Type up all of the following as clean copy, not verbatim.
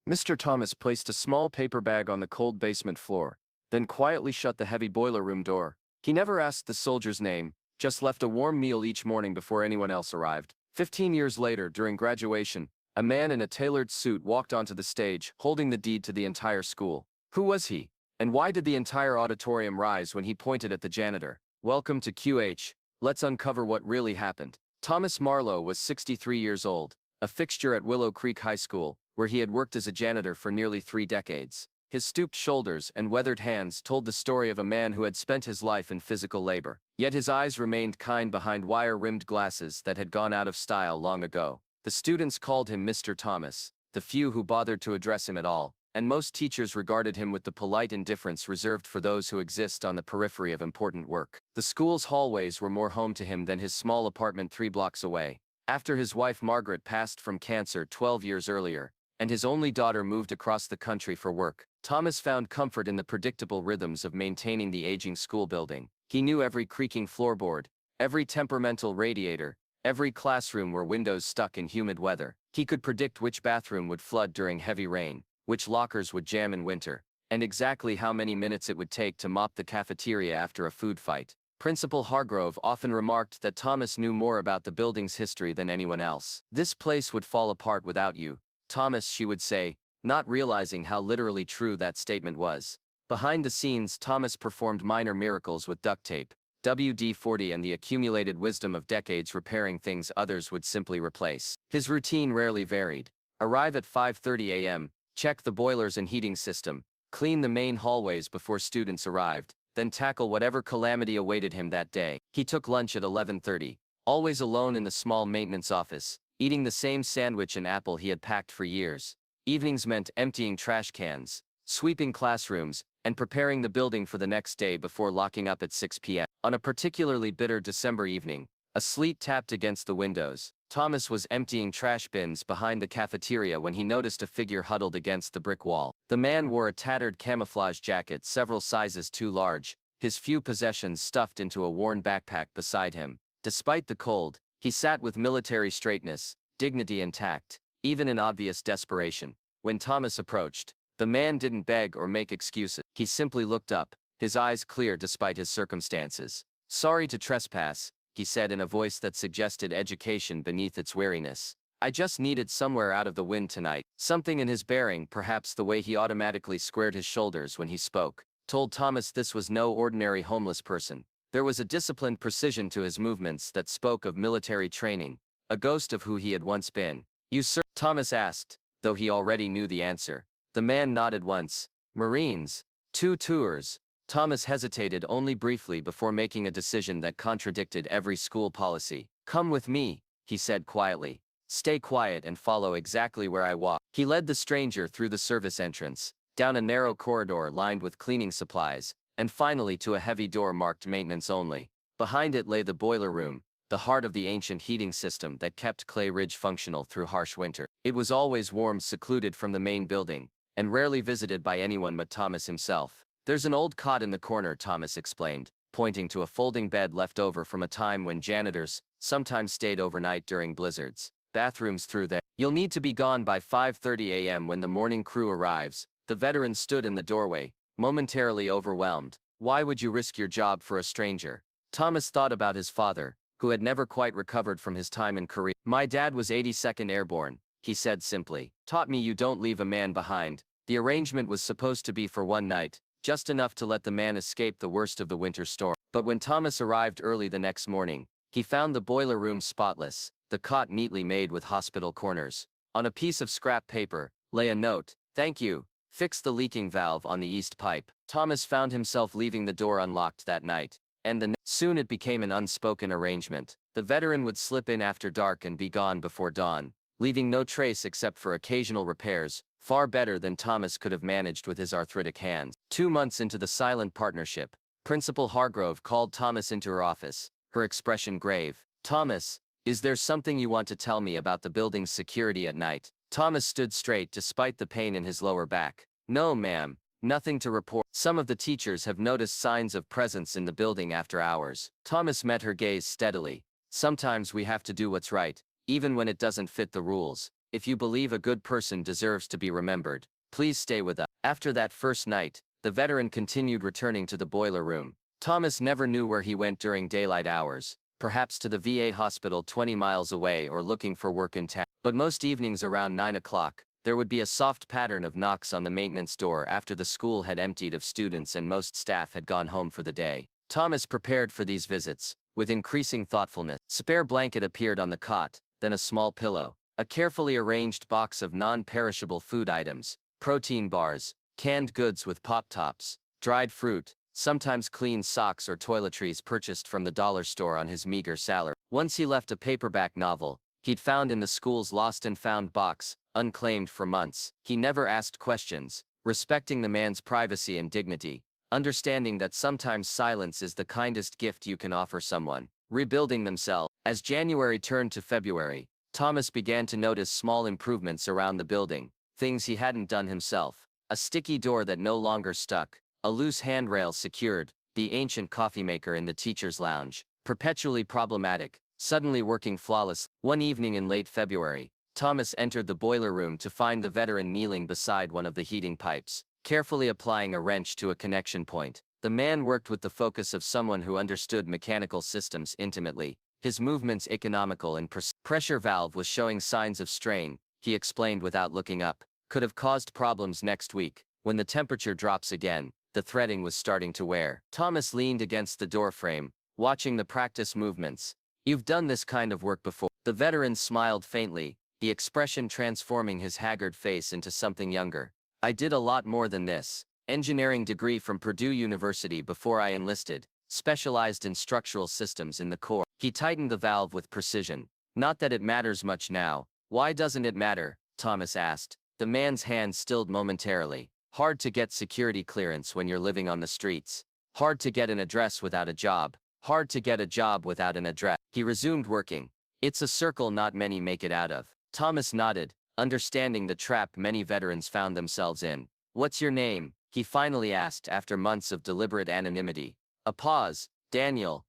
Mr. Thomas placed a small paper bag on the cold basement floor, then quietly shut the heavy boiler room door. He never asked the soldier's name, just left a warm meal each morning before anyone else arrived. 15 years later, during graduation, a man in a tailored suit walked onto the stage, holding the deed to the entire school. Who was he? And why did the entire auditorium rise when he pointed at the janitor? Welcome to QH. Let's uncover what really happened. Thomas Marlowe was 63 years old, a fixture at Willow Creek High School, where he had worked as a janitor for nearly 3 decades. His stooped shoulders and weathered hands told the story of a man who had spent his life in physical labor. Yet his eyes remained kind behind wire-rimmed glasses that had gone out of style long ago. The students called him Mr. Thomas, the few who bothered to address him at all, and most teachers regarded him with the polite indifference reserved for those who exist on the periphery of important work. The school's hallways were more home to him than his small apartment 3 blocks away. After his wife Margaret passed from cancer 12 years earlier, and his only daughter moved across the country for work, Thomas found comfort in the predictable rhythms of maintaining the aging school building. He knew every creaking floorboard, every temperamental radiator, every classroom where windows stuck in humid weather. He could predict which bathroom would flood during heavy rain, which lockers would jam in winter, and exactly how many minutes it would take to mop the cafeteria after a food fight. Principal Hargrove often remarked that Thomas knew more about the building's history than anyone else. "This place would fall apart without you, Thomas," she would say, not realizing how literally true that statement was. Behind the scenes, Thomas performed minor miracles with duct tape, WD-40 and the accumulated wisdom of decades repairing things others would simply replace. His routine rarely varied. Arrive at 5:30 a.m., check the boilers and heating system, clean the main hallways before students arrived, then tackle whatever calamity awaited him that day. He took lunch at 11:30, always alone in the small maintenance office, eating the same sandwich and apple he had packed for years. Evenings meant emptying trash cans, sweeping classrooms, and preparing the building for the next day before locking up at 6 p.m. On a particularly bitter December evening, a sleet tapped against the windows. Thomas was emptying trash bins behind the cafeteria when he noticed a figure huddled against the brick wall. The man wore a tattered camouflage jacket several sizes too large, his few possessions stuffed into a worn backpack beside him. Despite the cold, he sat with military straightness, dignity and tact, even in obvious desperation. When Thomas approached, the man didn't beg or make excuses. He simply looked up, his eyes clear despite his circumstances. "Sorry to trespass," he said in a voice that suggested education beneath its wariness. "I just needed somewhere out of the wind tonight." Something in his bearing, perhaps the way he automatically squared his shoulders when he spoke, told Thomas this was no ordinary homeless person. There was a disciplined precision to his movements that spoke of military training, a ghost of who he had once been. "You sir?" Thomas asked, though he already knew the answer. The man nodded once. "Marines. 2 tours." Thomas hesitated only briefly before making a decision that contradicted every school policy. "Come with me," he said quietly. "Stay quiet and follow exactly where I walk." He led the stranger through the service entrance, down a narrow corridor lined with cleaning supplies, and finally to a heavy door marked maintenance only. Behind it lay the boiler room, the heart of the ancient heating system that kept Clay Ridge functional through harsh winter. It was always warm, secluded from the main building, and rarely visited by anyone but Thomas himself. "There's an old cot in the corner," Thomas explained, pointing to a folding bed left over from a time when janitors sometimes stayed overnight during blizzards. "Bathrooms through there. You'll need to be gone by 5:30 a.m. when the morning crew arrives." The veteran stood in the doorway, momentarily overwhelmed. Why would you risk your job for a stranger? Thomas thought about his father, who had never quite recovered from his time in Korea. "My dad was 82nd Airborne," he said simply. "Taught me you don't leave a man behind." The arrangement was supposed to be for one night, just enough to let the man escape the worst of the winter storm. But when Thomas arrived early the next morning, he found the boiler room spotless, the cot neatly made with hospital corners. On a piece of scrap paper lay a note: "Thank you. Fix the leaking valve on the east pipe." Thomas found himself leaving the door unlocked that night, and soon it became an unspoken arrangement. The veteran would slip in after dark and be gone before dawn, leaving no trace except for occasional repairs, far better than Thomas could have managed with his arthritic hands. 2 months into the silent partnership, Principal Hargrove called Thomas into her office, her expression grave. "Thomas, is there something you want to tell me about the building's security at night?" Thomas stood straight despite the pain in his lower back. "No, ma'am, nothing to report. Some of the teachers have noticed signs of presence in the building after hours." Thomas met her gaze steadily. "Sometimes we have to do what's right, even when it doesn't fit the rules." If you believe a good person deserves to be remembered, please stay with us. After that first night, the veteran continued returning to the boiler room. Thomas never knew where he went during daylight hours, perhaps to the VA hospital 20 miles away or looking for work in town. But most evenings around 9 o'clock, there would be a soft pattern of knocks on the maintenance door after the school had emptied of students and most staff had gone home for the day. Thomas prepared for these visits, with increasing thoughtfulness. A spare blanket appeared on the cot, then a small pillow, a carefully arranged box of non-perishable food items, protein bars, canned goods with pop-tops, dried fruit, sometimes clean socks or toiletries purchased from the dollar store on his meager salary. Once he left a paperback novel he'd found in the school's lost and found box, unclaimed for months. He never asked questions, respecting the man's privacy and dignity, understanding that sometimes silence is the kindest gift you can offer someone. Rebuilding themselves. As January turned to February, Thomas began to notice small improvements around the building, things he hadn't done himself. A sticky door that no longer stuck, a loose handrail secured, the ancient coffee maker in the teacher's lounge, perpetually problematic, suddenly working flawless. One evening in late February, Thomas entered the boiler room to find the veteran kneeling beside one of the heating pipes, carefully applying a wrench to a connection point. The man worked with the focus of someone who understood mechanical systems intimately, his movements economical and pressure valve was showing signs of strain, he explained without looking up, could have caused problems next week. When the temperature drops again, the threading was starting to wear. Thomas leaned against the doorframe, watching the practice movements. You've done this kind of work before. The veteran smiled faintly, the expression transforming his haggard face into something younger. I did a lot more than this. Engineering degree from Purdue University before I enlisted, specialized in structural systems in the Corps. He tightened the valve with precision. Not that it matters much now. Why doesn't it matter? Thomas asked. The man's hand stilled momentarily. Hard to get security clearance when you're living on the streets. Hard to get an address without a job. Hard to get a job without an address. He resumed working. It's a circle not many make it out of. Thomas nodded, understanding the trap many veterans found themselves in. What's your name? He finally asked after months of deliberate anonymity. A pause. Daniel.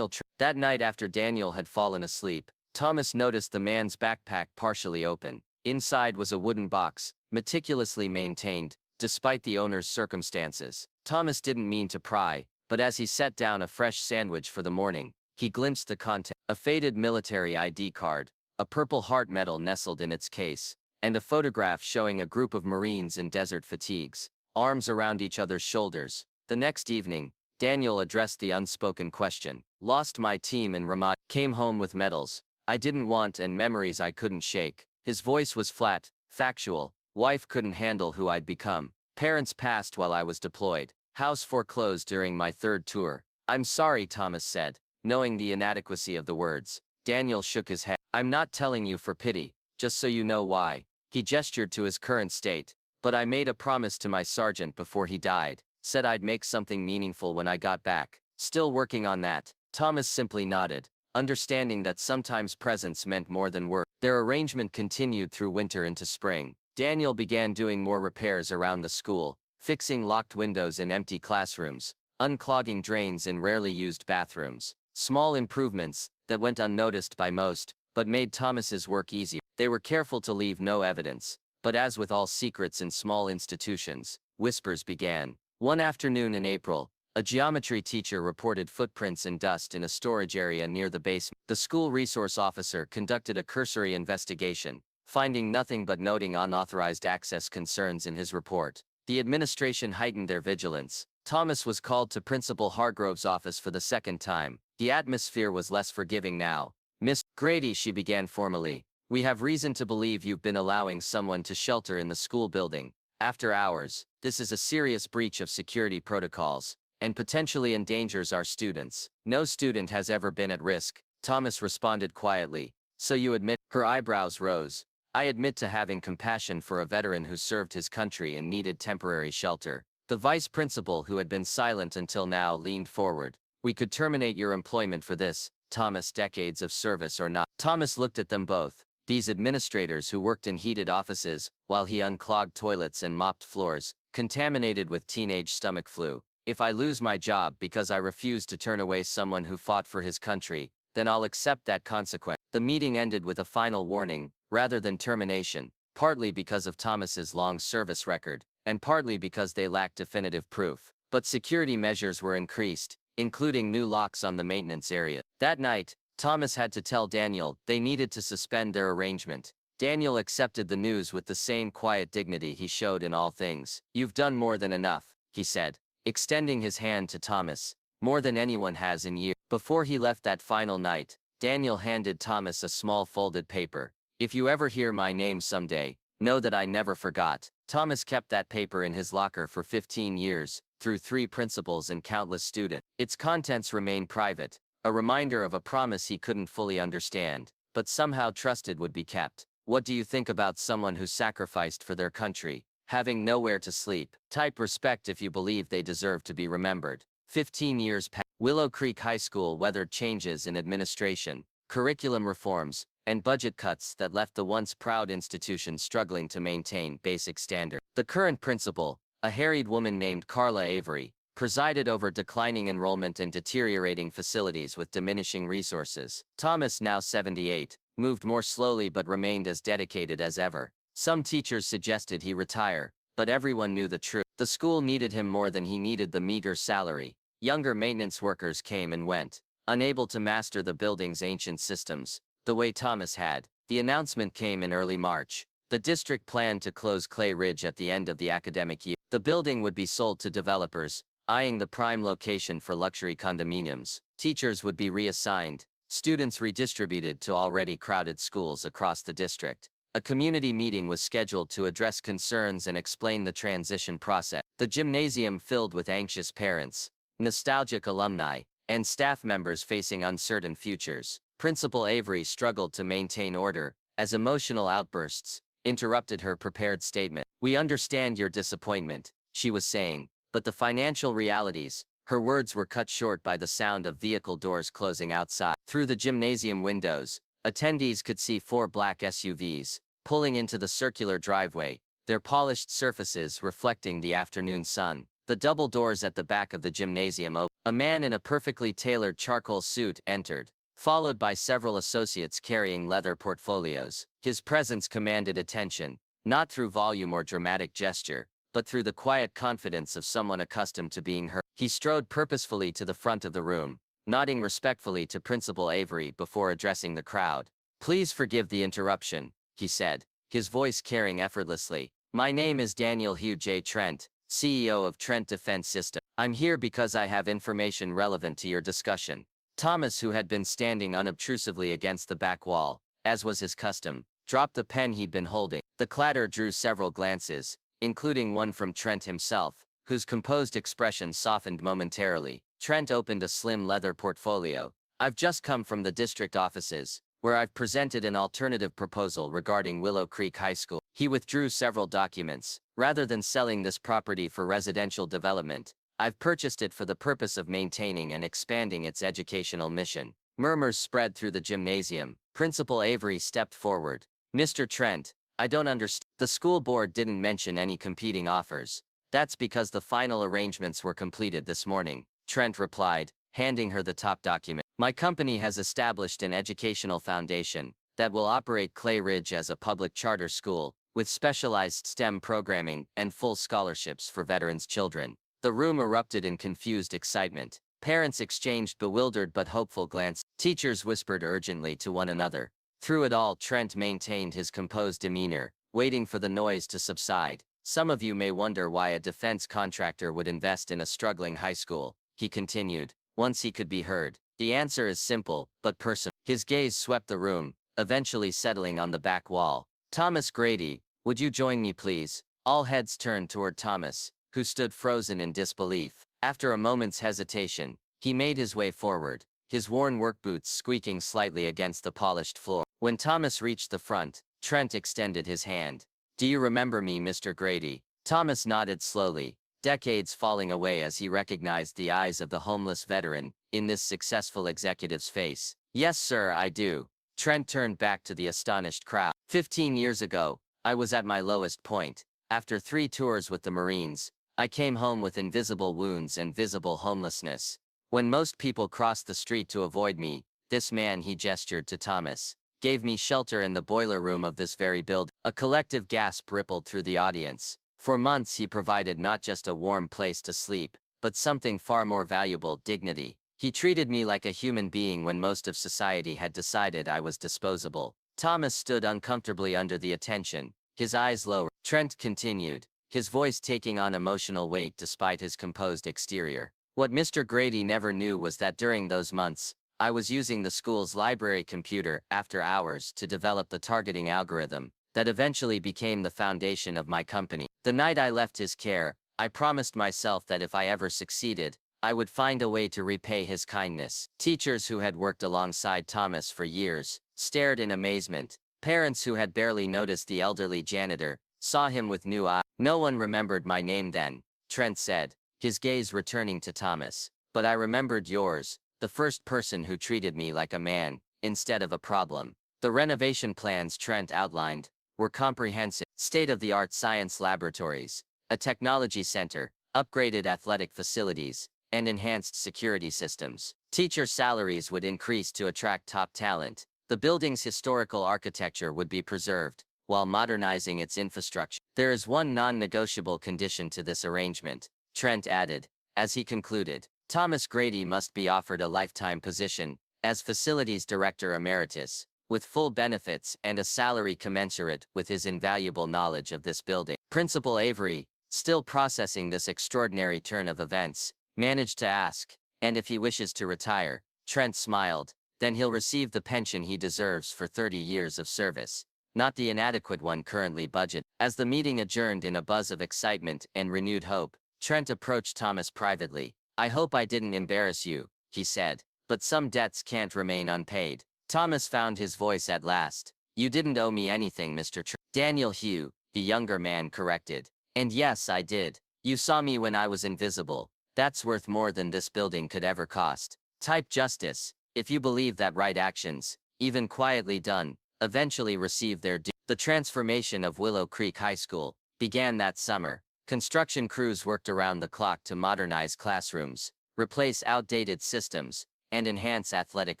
That night after Daniel had fallen asleep, Thomas noticed the man's backpack partially open. Inside was a wooden box, meticulously maintained, despite the owner's circumstances. Thomas didn't mean to pry, but as he set down a fresh sandwich for the morning, he glimpsed the content. A faded military ID card, a purple heart medal nestled in its case, and a photograph showing a group of Marines in desert fatigues, arms around each other's shoulders. The next evening, Daniel addressed the unspoken question. Lost my team in Ramadi. Came home with medals I didn't want and memories I couldn't shake. His voice was flat, factual. Wife couldn't handle who I'd become. Parents passed while I was deployed. House foreclosed during my third tour. I'm sorry, Thomas said, knowing the inadequacy of the words. Daniel shook his head. I'm not telling you for pity, just so you know why. He gestured to his current state. But I made a promise to my sergeant before he died. Said I'd make something meaningful when I got back. Still working on that. Thomas simply nodded, understanding that sometimes presence meant more than work. Their arrangement continued through winter into spring. Daniel began doing more repairs around the school, fixing locked windows in empty classrooms, unclogging drains in rarely used bathrooms. Small improvements that went unnoticed by most, but made Thomas's work easier. They were careful to leave no evidence, but as with all secrets in small institutions, whispers began. One afternoon in April, a geometry teacher reported footprints and dust in a storage area near the basement. The school resource officer conducted a cursory investigation, finding nothing but noting unauthorized access concerns in his report. The administration heightened their vigilance. Thomas was called to Principal Hargrove's office for the second time. The atmosphere was less forgiving now. Miss Grady, she began formally, we have reason to believe you've been allowing someone to shelter in the school building after hours. This is a serious breach of security protocols, and potentially endangers our students. No student has ever been at risk, Thomas responded quietly. So you admit? Her eyebrows rose. I admit to having compassion for a veteran who served his country and needed temporary shelter. The vice principal, who had been silent until now, leaned forward. We could terminate your employment for this, Thomas. Decades of service or not. Thomas looked at them both. These administrators who worked in heated offices, while he unclogged toilets and mopped floors, contaminated with teenage stomach flu. If I lose my job because I refuse to turn away someone who fought for his country, then I'll accept that consequence. The meeting ended with a final warning. rather than termination, partly because of Thomas's long service record, and partly because they lacked definitive proof. But security measures were increased, including new locks on the maintenance area. That night, Thomas had to tell Daniel they needed to suspend their arrangement. Daniel accepted the news with the same quiet dignity he showed in all things. "You've done more than enough," he said, extending his hand to Thomas, "more than anyone has in years." Before he left that final night, Daniel handed Thomas a small folded paper. "If you ever hear my name someday, know that I never forgot." Thomas kept that paper in his locker for 15 years, through 3 principals and countless students. Its contents remain private, a reminder of a promise he couldn't fully understand, but somehow trusted would be kept. What do you think about someone who sacrificed for their country, having nowhere to sleep? Type respect if you believe they deserve to be remembered. 15 years past. Willow Creek High School weathered changes in administration, curriculum reforms, and budget cuts that left the once proud institution struggling to maintain basic standards. The current principal, a harried woman named Carla Avery, presided over declining enrollment and deteriorating facilities with diminishing resources. Thomas, now 78, moved more slowly but remained as dedicated as ever. Some teachers suggested he retire, but everyone knew the truth. The school needed him more than he needed the meager salary. Younger maintenance workers came and went, unable to master the building's ancient systems, the way Thomas had. The announcement came in early March. The district planned to close Clay Ridge at the end of the academic year. The building would be sold to developers, eyeing the prime location for luxury condominiums. Teachers would be reassigned, students redistributed to already crowded schools across the district. A community meeting was scheduled to address concerns and explain the transition process. The gymnasium filled with anxious parents, nostalgic alumni, and staff members facing uncertain futures. Principal Avery struggled to maintain order, as emotional outbursts interrupted her prepared statement. "We understand your disappointment," she was saying, "but the financial realities." Her words were cut short by the sound of vehicle doors closing outside. Through the gymnasium windows, attendees could see 4 black SUVs pulling into the circular driveway, their polished surfaces reflecting the afternoon sun. The double doors at the back of the gymnasium opened. A man in a perfectly tailored charcoal suit entered, followed by several associates carrying leather portfolios. His presence commanded attention, not through volume or dramatic gesture, but through the quiet confidence of someone accustomed to being heard. He strode purposefully to the front of the room, nodding respectfully to Principal Avery before addressing the crowd. "Please forgive the interruption," he said, his voice carrying effortlessly. "My name is Daniel Hugh J. Trent, CEO of Trent Defense System. I'm here because I have information relevant to your discussion." Thomas, who had been standing unobtrusively against the back wall, as was his custom, dropped the pen he'd been holding. The clatter drew several glances, including one from Trent himself, whose composed expression softened momentarily. Trent opened a slim leather portfolio. "I've just come from the district offices, where I've presented an alternative proposal regarding Willow Creek High School." He withdrew several documents. "Rather than selling this property for residential development, I've purchased it for the purpose of maintaining and expanding its educational mission." Murmurs spread through the gymnasium. Principal Avery stepped forward. "Mr. Trent, I don't understand. The school board didn't mention any competing offers." "That's because the final arrangements were completed this morning," Trent replied, handing her the top document. "My company has established an educational foundation that will operate Clay Ridge as a public charter school, with specialized STEM programming and full scholarships for veterans' children." The room erupted in confused excitement. Parents exchanged bewildered but hopeful glances. Teachers whispered urgently to one another. Through it all, Trent maintained his composed demeanor, waiting for the noise to subside. "Some of you may wonder why a defense contractor would invest in a struggling high school," he continued, once he could be heard. "The answer is simple, but personal." His gaze swept the room, eventually settling on the back wall. "Thomas Grady, would you join me please?" All heads turned toward Thomas, who stood frozen in disbelief. After a moment's hesitation, he made his way forward, his worn work boots squeaking slightly against the polished floor. When Thomas reached the front, Trent extended his hand. "Do you remember me, Mr. Grady?" Thomas nodded slowly, decades falling away as he recognized the eyes of the homeless veteran in this successful executive's face. "Yes, sir, I do." Trent turned back to the astonished crowd. 15 years ago, I was at my lowest point. After 3 tours with the Marines, I came home with invisible wounds and visible homelessness. When most people crossed the street to avoid me, this man," he gestured to Thomas, gave me shelter in the boiler room of this very building. A collective gasp rippled through the audience. For months he provided not just a warm place to sleep, but something far more valuable, dignity. He treated me like a human being when most of society had decided I was disposable. Thomas stood uncomfortably under the attention, his eyes lowered. Trent continued, his voice taking on emotional weight despite his composed exterior. What Mr. Grady never knew was that during those months, I was using the school's library computer after hours to develop the targeting algorithm that eventually became the foundation of my company. The night I left his care, I promised myself that if I ever succeeded, I would find a way to repay his kindness. Teachers who had worked alongside Thomas for years stared in amazement. Parents who had barely noticed the elderly janitor saw him with new eyes. No one remembered my name then, Trent said, his gaze returning to Thomas. But I remembered yours, the first person who treated me like a man, instead of a problem. The renovation plans Trent outlined were comprehensive. State-of-the-art science laboratories, a technology center, upgraded athletic facilities, and enhanced security systems. Teacher salaries would increase to attract top talent. The building's historical architecture would be preserved, while modernizing its infrastructure. There is one non-negotiable condition to this arrangement, Trent added, as he concluded. Thomas Grady must be offered a lifetime position as Facilities Director Emeritus, with full benefits and a salary commensurate with his invaluable knowledge of this building. Principal Avery, still processing this extraordinary turn of events, managed to ask, and if he wishes to retire, Trent smiled, then he'll receive the pension he deserves for 30 years of service, not the inadequate one currently budgeted. As the meeting adjourned in a buzz of excitement and renewed hope, Trent approached Thomas privately. I hope I didn't embarrass you, he said, but some debts can't remain unpaid. Thomas found his voice at last. You didn't owe me anything, Mr. Daniel Hugh, the younger man corrected. And yes, I did. You saw me when I was invisible. That's worth more than this building could ever cost. Type justice, if you believe that right actions, even quietly done, eventually receive their due. The transformation of Willow Creek High School began that summer. Construction crews worked around the clock to modernize classrooms, replace outdated systems, and enhance athletic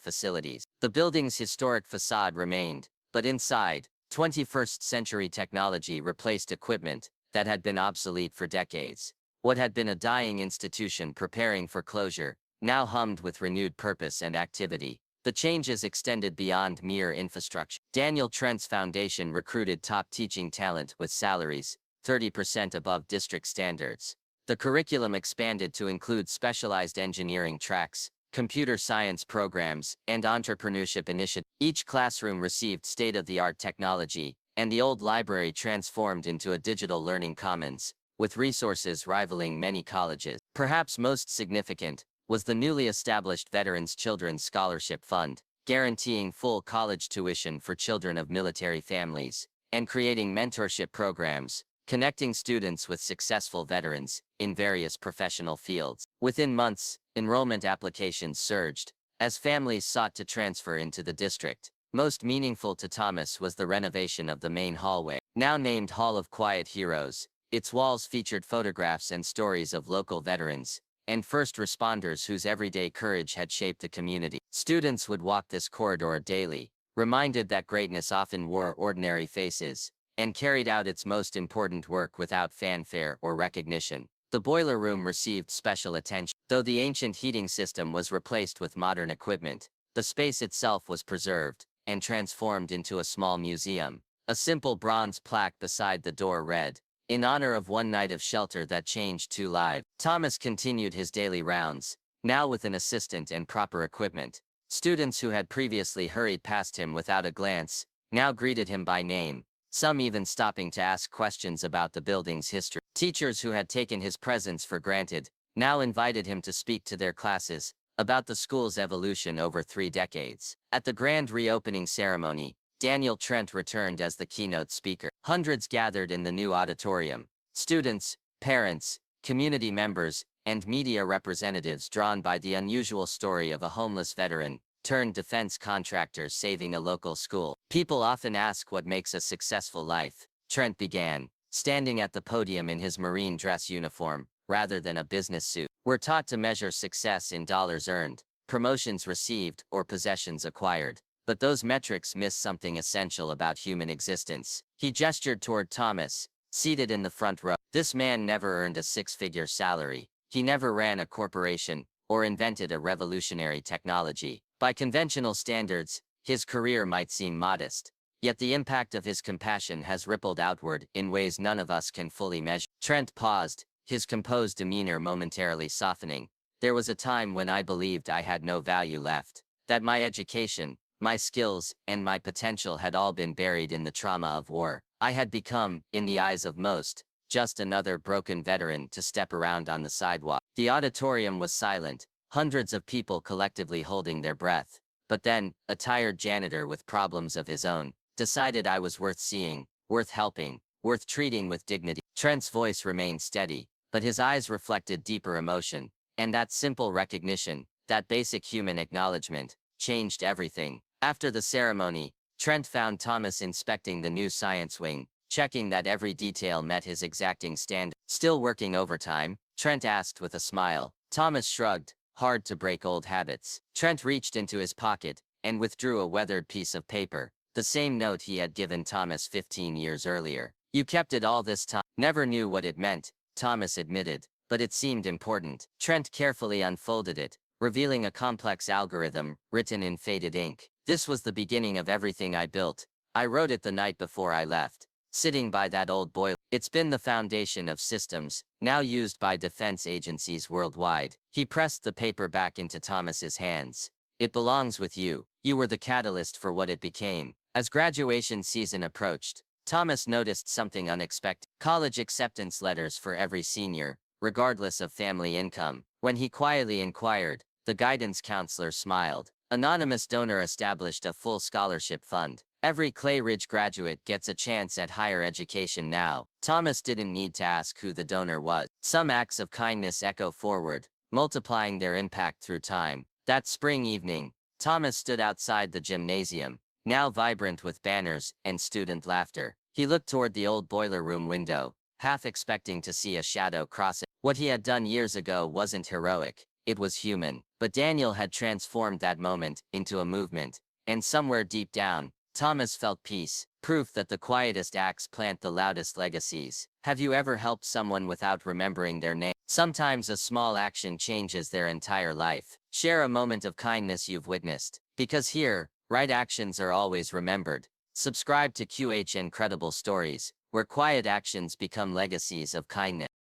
facilities. The building's historic facade remained, but inside, 21st-century technology replaced equipment that had been obsolete for decades. What had been a dying institution preparing for closure now hummed with renewed purpose and activity. The changes extended beyond mere infrastructure. Daniel Trent's foundation recruited top teaching talent with salaries 30% above district standards. The curriculum expanded to include specialized engineering tracks, computer science programs, and entrepreneurship initiatives. Each classroom received state-of-the-art technology, and the old library transformed into a digital learning commons, with resources rivaling many colleges. Perhaps most significant was the newly established Veterans Children's Scholarship Fund, guaranteeing full college tuition for children of military families, and creating mentorship programs, connecting students with successful veterans in various professional fields. Within months, enrollment applications surged as families sought to transfer into the district. Most meaningful to Thomas was the renovation of the main hallway, now named Hall of Quiet Heroes. Its walls featured photographs and stories of local veterans and first responders whose everyday courage had shaped the community. Students would walk this corridor daily, reminded that greatness often wore ordinary faces, and carried out its most important work without fanfare or recognition. The boiler room received special attention. Though the ancient heating system was replaced with modern equipment, the space itself was preserved and transformed into a small museum. A simple bronze plaque beside the door read, "In honor of one night of shelter that changed 2 lives." Thomas continued his daily rounds, now with an assistant and proper equipment. Students who had previously hurried past him without a glance now greeted him by name, some even stopping to ask questions about the building's history. Teachers who had taken his presence for granted now invited him to speak to their classes about the school's evolution over 3 decades. At the grand reopening ceremony, Daniel Trent returned as the keynote speaker. Hundreds gathered in the new auditorium. Students, parents, community members, and media representatives drawn by the unusual story of a homeless veteran turned defense contractor saving a local school. People often ask what makes a successful life, Trent began, standing at the podium in his Marine dress uniform, rather than a business suit. We're taught to measure success in dollars earned, promotions received, or possessions acquired. but those metrics miss something essential about human existence. He gestured toward Thomas, seated in the front row. This man never earned a six-figure salary. He never ran a corporation or invented a revolutionary technology. By conventional standards, his career might seem modest. Yet the impact of his compassion has rippled outward in ways none of us can fully measure. Trent paused, his composed demeanor momentarily softening. There was a time when I believed I had no value left. That my education, my skills, and my potential had all been buried in the trauma of war. I had become, in the eyes of most, just another broken veteran to step around on the sidewalk. The auditorium was silent, hundreds of people collectively holding their breath. But then, a tired janitor with problems of his own decided I was worth seeing, worth helping, worth treating with dignity. Trent's voice remained steady, but his eyes reflected deeper emotion, and that simple recognition, that basic human acknowledgement, changed everything. After the ceremony, Trent found Thomas inspecting the new science wing, checking that every detail met his exacting standard. Still working overtime? Trent asked with a smile. Thomas shrugged, hard to break old habits. Trent reached into his pocket and withdrew a weathered piece of paper, the same note he had given Thomas 15 years earlier. You kept it all this time. Never knew what it meant, Thomas admitted, but it seemed important. Trent carefully unfolded it, revealing a complex algorithm written in faded ink. This was the beginning of everything I built. I wrote it the night before I left, sitting by that old boiler. It's been the foundation of systems, now used by defense agencies worldwide. He pressed the paper back into Thomas's hands. It belongs with you. You were the catalyst for what it became. As graduation season approached, Thomas noticed something unexpected. College acceptance letters for every senior, regardless of family income. When he quietly inquired, the guidance counselor smiled. Anonymous donor established a full scholarship fund. Every Clay Ridge graduate gets a chance at higher education now. Thomas didn't need to ask who the donor was. Some acts of kindness echo forward, multiplying their impact through time. That spring evening, Thomas stood outside the gymnasium, now vibrant with banners and student laughter. He looked toward the old boiler room window, half expecting to see a shadow cross it. What he had done years ago wasn't heroic, it was human. But Daniel had transformed that moment into a movement, and somewhere deep down, Thomas felt peace, proof that the quietest acts plant the loudest legacies. Have you ever helped someone without remembering their name? Sometimes a small action changes their entire life. Share a moment of kindness you've witnessed, because here, right actions are always remembered. Subscribe to QH Incredible Stories, where quiet actions become legacies of kindness.